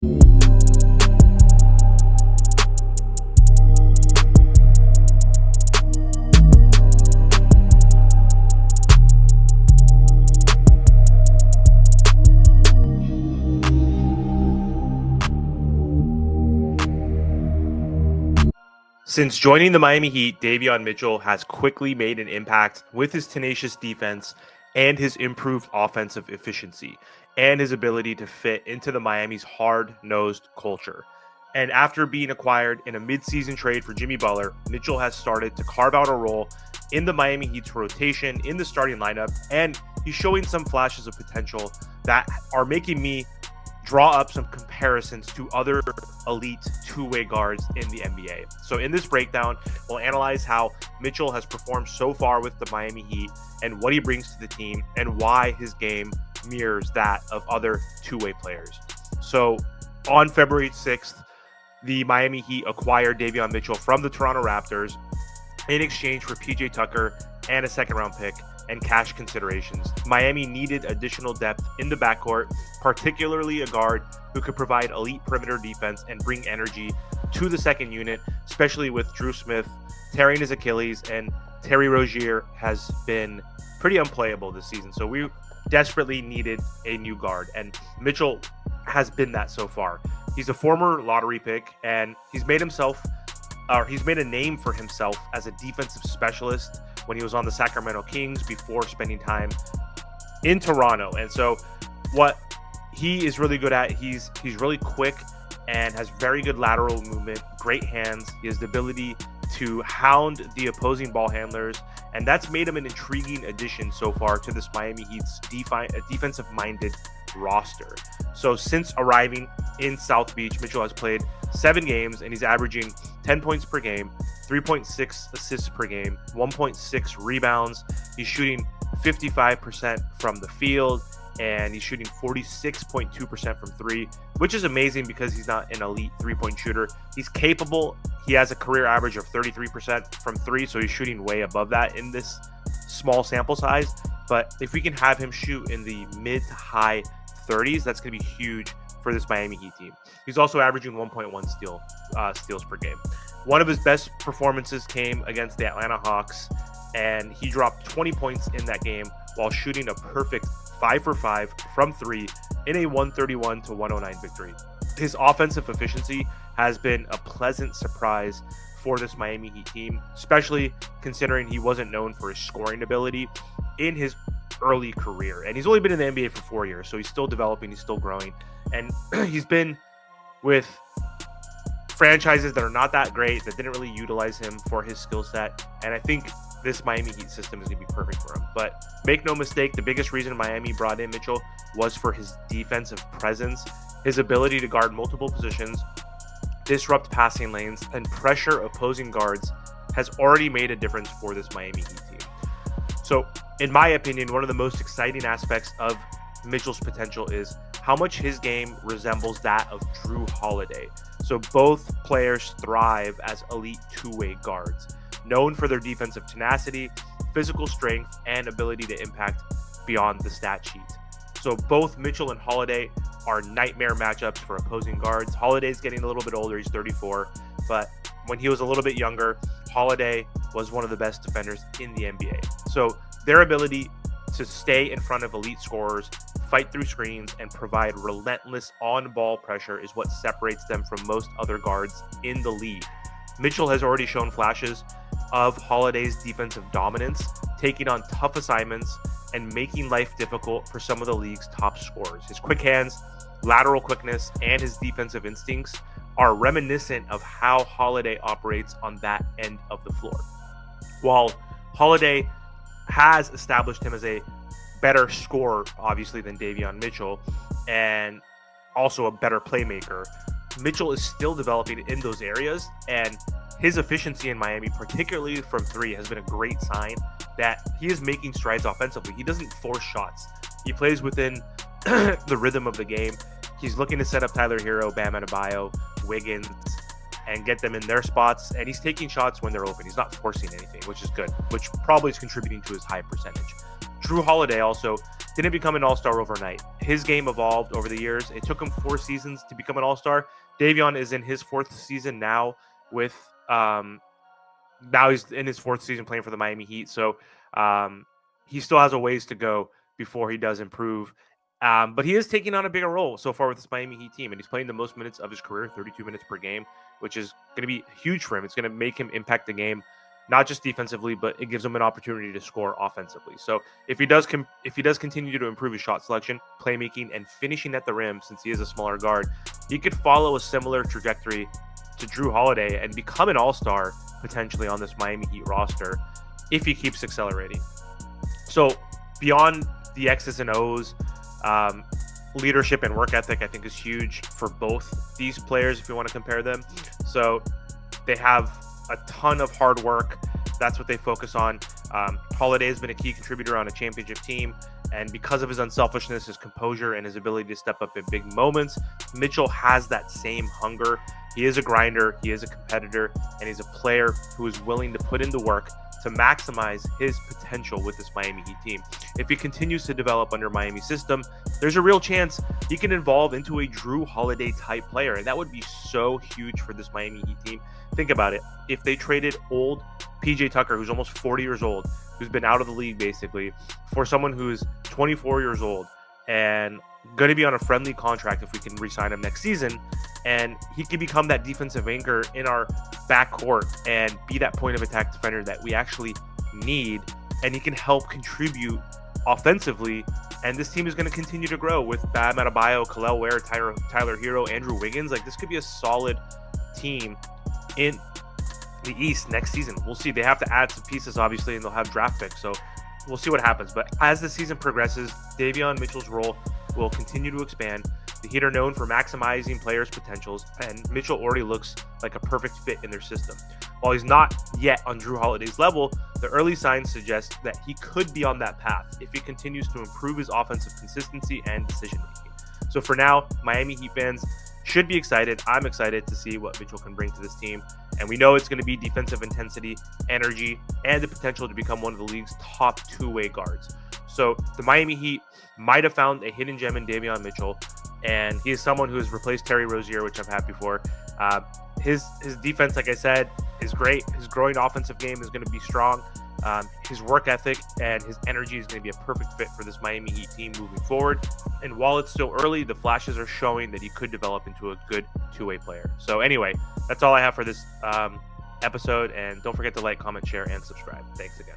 Since joining the Miami Heat, Davion Mitchell has quickly made an impact with his tenacious defense and his improved offensive efficiency and his ability to fit into the Miami's hard-nosed culture. And after being acquired in a midseason trade for Jimmy Butler, Mitchell has started to carve out a role in the Miami Heat's rotation in the starting lineup, and he's showing some flashes of potential that are making me draw up some comparisons to other elite two-way guards in the NBA. So in this breakdown, we'll analyze how Mitchell has performed so far with the Miami Heat and what he brings to the team and why his game mirrors that of other two-way players. So on February 6th, the Miami Heat acquired Davion Mitchell from the Toronto Raptors in exchange for PJ Tucker and a second-round pick and cash considerations. Miami needed additional depth in the backcourt, particularly a guard who could provide elite perimeter defense and bring energy to the second unit, especially with Jrue Smith tearing his Achilles, and Terry Rozier has been pretty unplayable this season. So we desperately needed a new guard, and Mitchell has been that so far. He's a former lottery pick, and he's made a name for himself as a defensive specialist when he was on the Sacramento Kings before spending time in Toronto. And so what he is really good at, he's really quick and has very good lateral movement, great hands. He has the ability to hound the opposing ball handlers, and that's made him an intriguing addition so far to this Miami Heat's defensive-minded roster. So since arriving in South Beach, Mitchell has played 7 games, and he's averaging 10 points per game, 3.6 assists per game, 1.6 rebounds. He's shooting 55% from the field, and he's shooting 46.2% from 3, which is amazing because he's not an elite 3-point shooter. He's capable. He has a career average of 33% from 3, so he's shooting way above that in this small sample size. But if we can have him shoot in the mid to high 30s, that's going to be huge for this Miami Heat team. He's also averaging 1.1 steals per game. One of his best performances came against the Atlanta Hawks, and he dropped 20 points in that game while shooting a perfect 5 for 5 from 3 in a 131-109 victory. His offensive efficiency has been a pleasant surprise for this Miami Heat team, especially considering he wasn't known for his scoring ability in his early career. And he's only been in the NBA for 4 years, so he's still developing, he's still growing. And he's been with franchises that are not that great, that didn't really utilize him for his skill set. And I think this Miami Heat system is going to be perfect for him. But make no mistake, the biggest reason Miami brought in Mitchell was for his defensive presence, his ability to guard multiple positions, disrupt passing lanes, and pressure opposing guards has already made a difference for this Miami Heat team. So, in my opinion, one of the most exciting aspects of Mitchell's potential is how much his game resembles that of Jrue Holiday. So both players thrive as elite two-way guards, known for their defensive tenacity, physical strength, and ability to impact beyond the stat sheet. So both Mitchell and Holiday are nightmare matchups for opposing guards. Holiday's getting a little bit older, he's 34, but when he was a little bit younger, Holiday was one of the best defenders in the NBA. So their ability to stay in front of elite scorers, fight through screens, and provide relentless on-ball pressure is what separates them from most other guards in the league. Mitchell has already shown flashes of Holiday's defensive dominance, taking on tough assignments and making life difficult for some of the league's top scorers. His quick hands, lateral quickness, and his defensive instincts are reminiscent of how Holiday operates on that end of the floor. While Holiday has established him as a better scorer, obviously, than Davion Mitchell, and also a better playmaker, Mitchell is still developing in those areas, and his efficiency in Miami, particularly from 3, has been a great sign that he is making strides offensively. He doesn't force shots. He plays within the rhythm of the game. He's looking to set up Tyler Hero, Bam Adebayo, Wiggins, and get them in their spots, and he's taking shots when they're open. He's not forcing anything, which is good, which probably is contributing to his high percentage. Jrue Holiday also didn't become an all-star overnight. His game evolved over the years. It took him 4 seasons to become an all-star. Davion is in his 4th season now with now he's in his 4th season playing for the Miami Heat. So he still has a ways to go before he does improve. But he is taking on a bigger role so far with this Miami Heat team, and he's playing the most minutes of his career, 32 minutes per game, which is going to be huge for him. It's going to make him impact the game, not just defensively, but it gives him an opportunity to score offensively. So if he does continue to improve his shot selection, playmaking, and finishing at the rim, since he is a smaller guard, he could follow a similar trajectory to Jrue Holiday and become an all-star potentially on this Miami Heat roster if he keeps accelerating. So beyond the X's and O's, leadership and work ethic, I think, is huge for both these players if you want to compare them. So they have a ton of hard work. That's what they focus on. Holiday has been a key contributor on a championship team, and because of his unselfishness, his composure, and his ability to step up in big moments, Mitchell has that same hunger. He is a grinder, he is a competitor, and he's a player who is willing to put in the work to maximize his potential with this Miami Heat team. If he continues to develop under Miami's system, there's a real chance he can evolve into a Jrue Holiday type player, and that would be so huge for this Miami Heat team. Think about it. If they traded old PJ Tucker, who's almost 40 years old, who's been out of the league basically, for someone who's 24 years old and going to be on a friendly contract if we can re-sign him next season, and he can become that defensive anchor in our backcourt and be that point of attack defender that we actually need, and he can help contribute offensively, and this team is going to continue to grow with Bam Adebayo, Kel'el Ware, Tyler Hero, Andrew Wiggins. Like, this could be a solid team in the East next season. We'll see. They have to add some pieces, obviously, and they'll have draft picks, so we'll see what happens. But as the season progresses, Davion Mitchell's role will continue to expand. The Heat are known for maximizing players' potentials, and Mitchell already looks like a perfect fit in their system. While he's not yet on Jrue Holiday's level, the early signs suggest that he could be on that path if he continues to improve his offensive consistency and decision-making. So for now, Miami Heat fans should be excited. I'm excited to see what Mitchell can bring to this team, and we know it's going to be defensive intensity, energy, and the potential to become one of the league's top two-way guards. So the Miami Heat might have found a hidden gem in Davion Mitchell, and he is someone who has replaced Terry Rozier, which I'm happy for. His defense, like I said, is great. His growing offensive game is going to be strong. His work ethic and his energy is going to be a perfect fit for this Miami Heat team moving forward. And while it's still early, the flashes are showing that he could develop into a good two-way player. So anyway, that's all I have for this episode. And don't forget to like, comment, share, and subscribe. Thanks again.